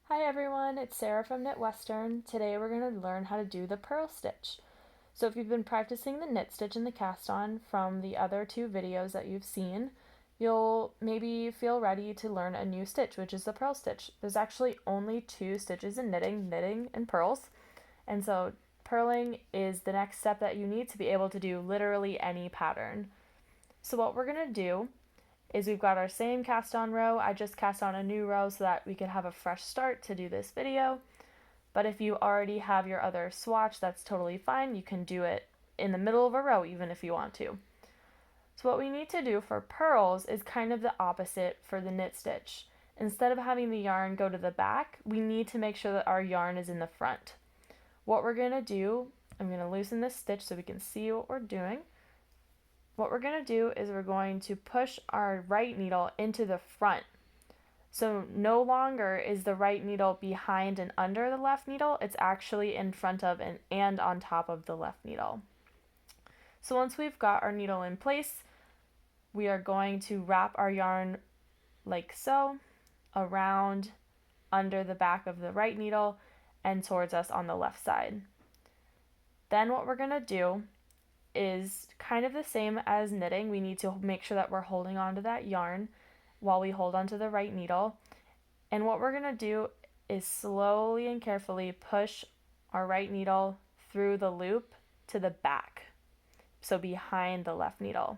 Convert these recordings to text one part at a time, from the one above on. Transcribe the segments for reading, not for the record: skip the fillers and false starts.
Hi everyone, it's Sarah from Knitwestern. Today we're going to learn how to do the purl stitch. So if you've been practicing the knit stitch and the cast on from the other two videos that you've seen, you'll maybe feel ready to learn a new stitch, which is the purl stitch. There's actually only two stitches in knitting and purls. And so purling is the next step that you need to be able to do literally any pattern. So what we're going to do is we've got our same cast on row. I just cast on a new row so that we could have a fresh start to do this video. But if you already have your other swatch, that's totally fine. You can do it in the middle of a row even if you want to. So what we need to do for purls is kind of the opposite for the knit stitch. Instead of having the yarn go to the back, we need to make sure that our yarn is in the front. What we're going to do, I'm going to loosen this stitch so we can see what we're doing. What we're going to do is we're going to push our right needle into the front. So no longer is the right needle behind and under the left needle, it's actually in front of and on top of the left needle. So once we've got our needle in place, we are going to wrap our yarn like so, around under the back of the right needle and towards us on the left side. Then what we're going to do is kind of the same as knitting. We need to make sure that we're holding on to that yarn while we hold onto the right needle. And what we're going to do is slowly and carefully push our right needle through the loop to the back, so behind the left needle.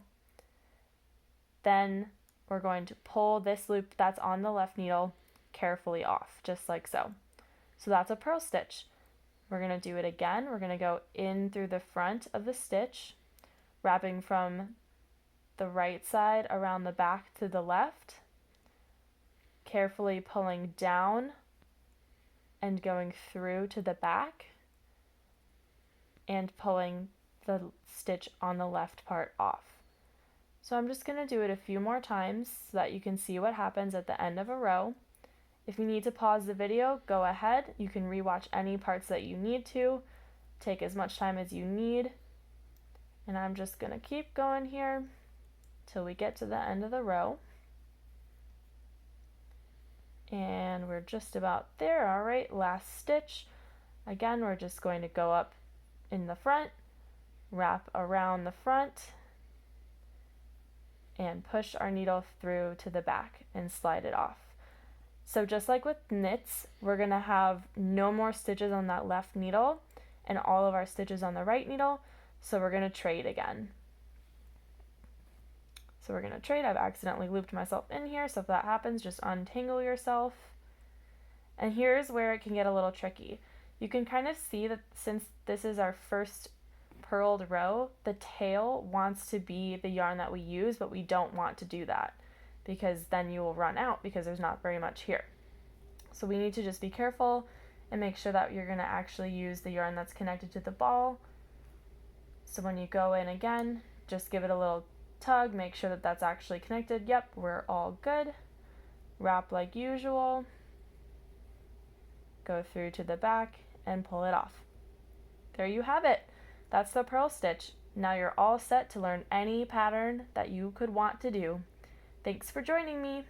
Then we're going to pull this loop that's on the left needle carefully off, just like so. So that's a purl stitch. We're going to do it again. We're going to go in through the front of the stitch, wrapping from the right side around the back to the left, carefully pulling down and going through to the back, and pulling the stitch on the left part off. So I'm just going to do it a few more times so that you can see what happens at the end of a row. If you need to pause the video, go ahead. You can rewatch any parts that you need to. Take as much time as you need. And I'm just going to keep going here till we get to the end of the row. And we're just about there. All right, last stitch. Again, we're just going to go up in the front, wrap around the front, and push our needle through to the back and slide it off. So just like with knits, we're going to have no more stitches on that left needle and all of our stitches on the right needle. So we're going to trade again. So we're going to trade. I've accidentally looped myself in here, so if that happens, just untangle yourself. And here's where it can get a little tricky. You can kind of see that since this is our first purled row, the tail wants to be the yarn that we use, but we don't want to do that, because then you will run out because there's not very much here. So we need to just be careful and make sure that you're going to actually use the yarn that's connected to the ball. So when you go in again, just give it a little tug, make sure that that's actually connected. Yep, we're all good. Wrap like usual. Go through to the back and pull it off. There you have it. That's the purl stitch. Now you're all set to learn any pattern that you could want to do. Thanks for joining me.